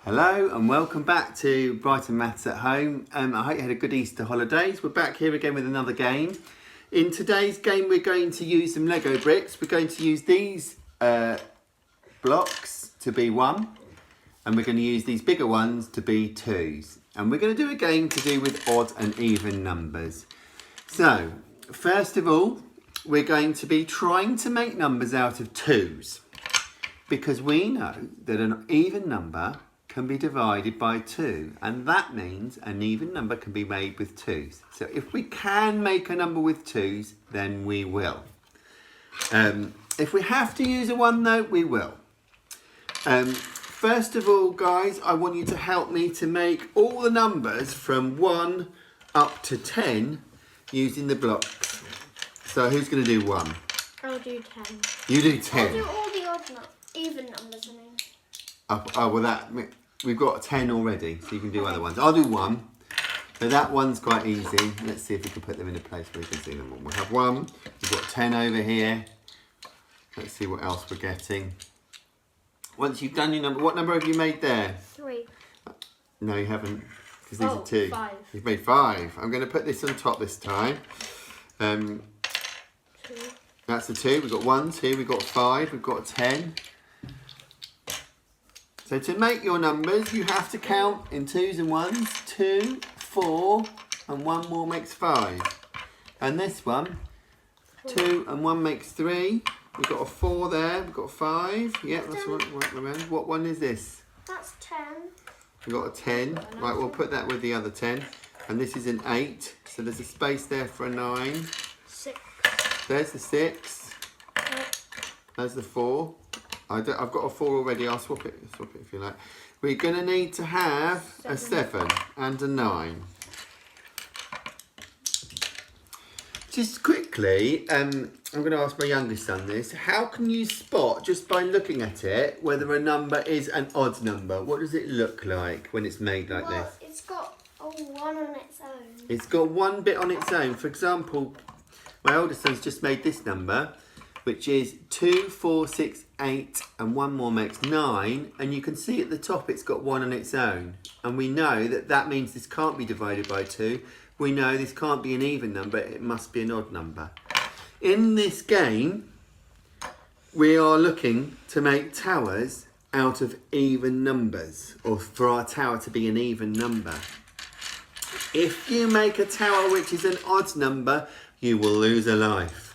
Hello and welcome back to Brighton Maths at Home. I hope you had a good Easter holidays. We're back here again with another game. In today's game we're going to use some Lego bricks. We're going to use these blocks to be 1 and we're going to use these bigger ones to be 2s. And we're going to do a game to do with odd and even numbers. So first of all we're going to be trying to make numbers out of 2s because we know that an even number can be divided by 2, and that means an even number can be made with 2s. So if we can make a number with 2s, then we will. If we have to use a 1 though, we will. First of all, guys, I want you to help me to make all the numbers from 1 up to 10 using the blocks. So who's going to do 1? I'll do 10. You do 10. I'll do all the even numbers, I mean. Oh, well, we've got 10 already, so you can do other ones. I'll do 1. So that one's quite easy. Let's see if we can put them in a place where we can see them all. We'll have 1. We've got 10 over here. Let's see what else we're getting. Once you've done your number, what number have you made there? 3. No, you haven't, because these are 2. 5. You've made 5. I'm going to put this on top this time. 2. That's a 2. We've got 1, 2. We've got 5. We've got 10. So to make your numbers, you have to count in 2s and 1s. 2, 4, and 1 more makes 5. And this one, 2 and 1 makes 3. We've got a 4 there. We've got 5. Yeah, that's right. What one is this? That's 10. We've got a 10. Right, we'll put that with the other 10. And this is an 8. So there's a space there for a 9. 6. There's the 6. There's the 4. I've got a 4 already. I'll swap it if you like. We're going to need to have a 7 and a 9. Just quickly, I'm going to ask my youngest son this. How can you spot, just by looking at it, whether a number is an odd number? What does it look like when it's made like this? It's got a 1 on its own. It's got one bit on its own. For example, my oldest son's just made this number, which is 2, 4, 6, 8, and 1 more makes 9. And you can see at the top it's got 1 on its own. And we know that that means this can't be divided by 2. We know this can't be an even number, it must be an odd number. In this game, we are looking to make towers out of even numbers, or for our tower to be an even number. If you make a tower which is an odd number, you will lose a life.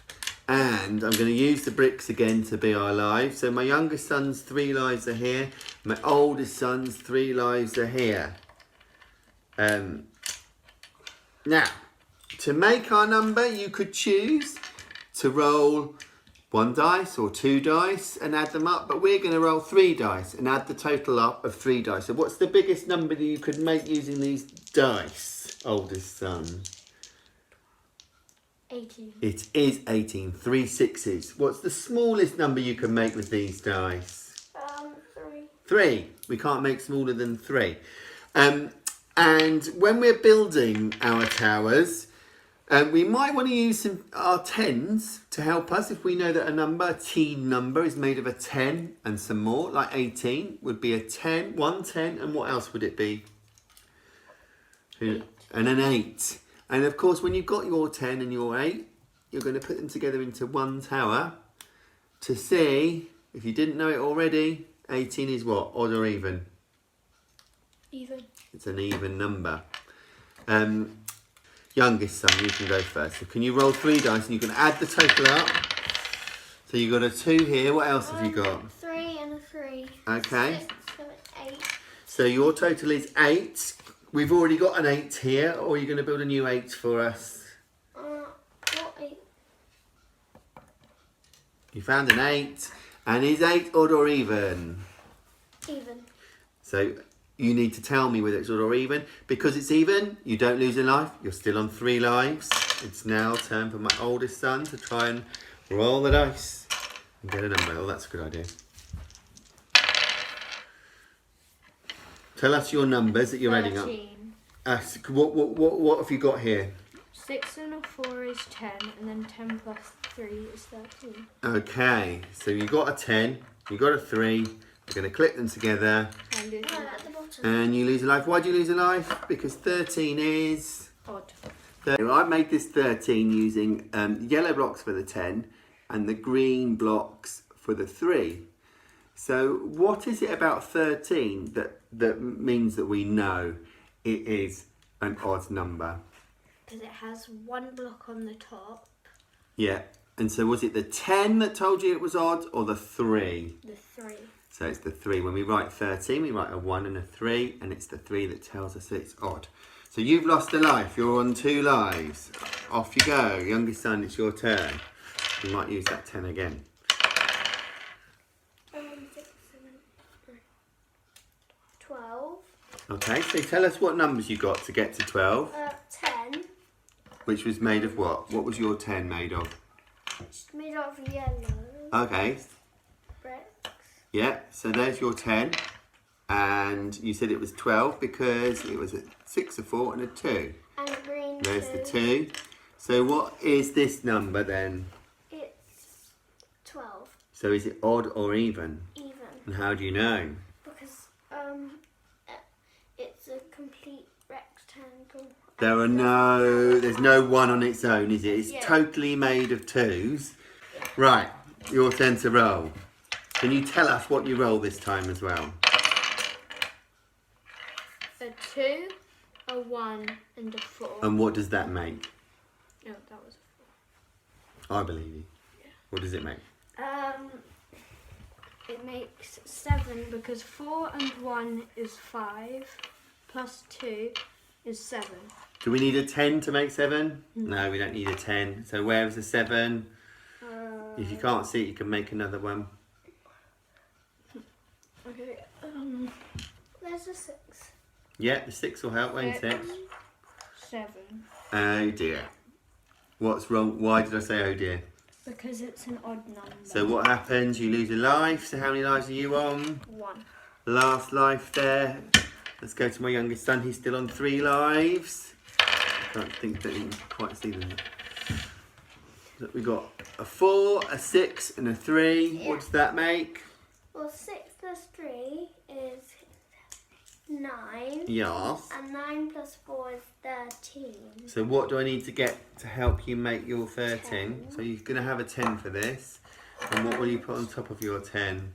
And I'm going to use the bricks again to be our lives. So my youngest son's 3 lives are here. My oldest son's 3 lives are here. Now, to make our number, you could choose to roll 1 dice or 2 dice and add them up. But we're going to roll 3 dice and add the total up of 3 dice. So what's the biggest number that you could make using these dice, oldest son? 18. It is 18. 3 6s. What's the smallest number you can make with these dice? 3. 3. We can't make smaller than 3. And when we're building our towers, we might want to use our 10s to help us. If we know that a teen number is made of a 10 and some more, like 18 would be a 10, 1 10, and what else would it be? 8. And an 8. And of course, when you've got your 10 and your 8, you're going to put them together into one tower to see, if you didn't know it already, 18 is what? Odd or even? Even. It's an even number. Youngest son, you can go first. So can you roll 3 dice and you can add the total up? So you've got a 2 here. What else have you got? 3 and a 3. Okay. 6, 7, 8. So your total is 8. We've already got an 8 here, or you're going to build a new 8 for us? What 8? You found an 8. And is 8 odd or even? Even. So you need to tell me whether it's odd or even. Because it's even, you don't lose a life. You're still on 3 lives. It's now time for my oldest son to try and roll the dice and get a number. Oh, that's a good idea. Tell us your numbers that you're adding up. 13. What have you got here? 6 and a 4 is 10, and then 10 plus 3 is 13. Okay, so you got a 10, you got a 3. We're going to click them together. And do that at the bottom. And you lose a life. Why do you lose a life? Because 13 is... Odd. I made this 13 using yellow blocks for the 10 and the green blocks for the 3. So what is it about 13 that means that we know it is an odd number? Because it has one block on the top. Yeah. And so was it the 10 that told you it was odd or the 3? The 3. So it's the 3. When we write 13, we write a 1 and a 3, and it's the 3 that tells us it's odd. So you've lost a life. You're on 2 lives. Off you go. Youngest son, it's your turn. You might use that 10 again. 6, 7, 12. Okay, so tell us what numbers you got to get to 12. 10. Which was made of what? What was your 10 made of? It's made out of yellow Okay, bricks. yeah, so there's your 10. And you said it was 12 because it was a 6, a 4 and a 2. And green. There's the 2. So what is this number then? It's 12. So is it odd or even? Even. And how do you know? Because it's a complete rectangle. There's no 1 on its own, is it? It's totally made of 2s. Right, your turn to roll. Can you tell us what you roll this time as well? A 2, a 1 and a 4. And what does that make? No, that was a 4. I believe you. Yeah. What does it make? It makes 7 because 4 and 1 is 5 plus 2 is 7. Do we need a 10 to make 7? No, we don't need a 10. So where's the 7? If you can't see it, you can make another one. Okay. There's a 6. Yeah, the 6 will help, won't it? 7. Oh dear. What's wrong? Why did I say oh dear? Because it's an odd number. So what happens? You lose a life. So how many lives are you on? 1. Last life there. Let's go to my youngest son. He's still on 3 lives. I can't think that you can quite see them. So we got a 4, a 6 and a 3. Yeah. What does that make? Well, 6 plus 3 is 9. Yes. And 9 plus 4 is 13. So what do I need to get to help you make your 13? 10. So you're going to have a 10 for this. And what will you put on top of your 10?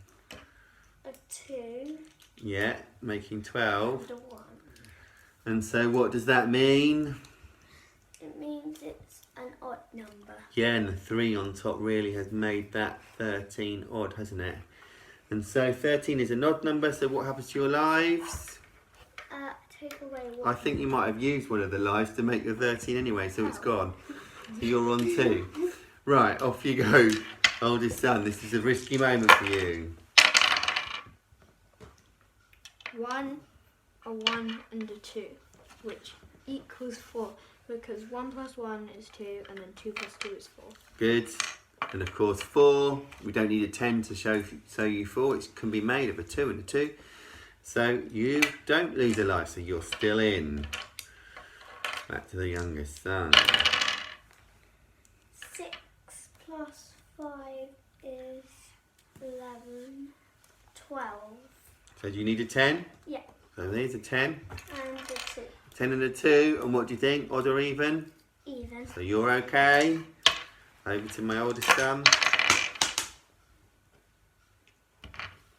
A 2. Yeah, making 12. And a 1. And so what does that mean? It means it's an odd number. Yeah, and the 3 on top really has made that 13 odd, hasn't it? And so 13 is an odd number, so what happens to your lives? Take away 1. I think you might have used one of the lives to make your 13 anyway, so it's gone. So you're on 2. Right, off you go, oldest son. This is a risky moment for you. 1, a 1 and a 2, which equals 4, because 1 plus 1 is 2, and then 2 plus 2 is 4. Good. And of course 4, we don't need a 10 to show you 4. It can be made of a 2 and a 2. So you don't lose a life, so you're still in. Back to the youngest son. 6 plus 5 is 11, 12. So do you need a 10? Yeah. So there's a 10. And a 2. 10 and a 2. And what do you think? Odd or even? Even. So you're okay. Over to my oldest son.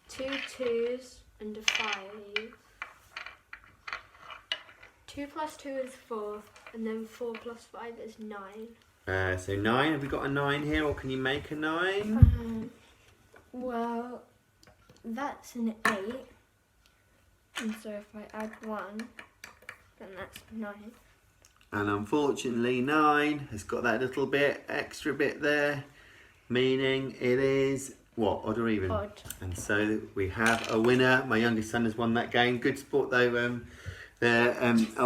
2 2s and a 5. 2 plus 2 is 4, and then 4 plus 5 is 9. So 9. Have we got a 9 here, or can you make a 9? Well, that's an 8. And so if I add 1, then that's 9. And unfortunately 9 has got that little bit, extra bit there, meaning it is, what, odd or even? Odd. And so we have a winner. My youngest son has won that game. Good sport though, their oldest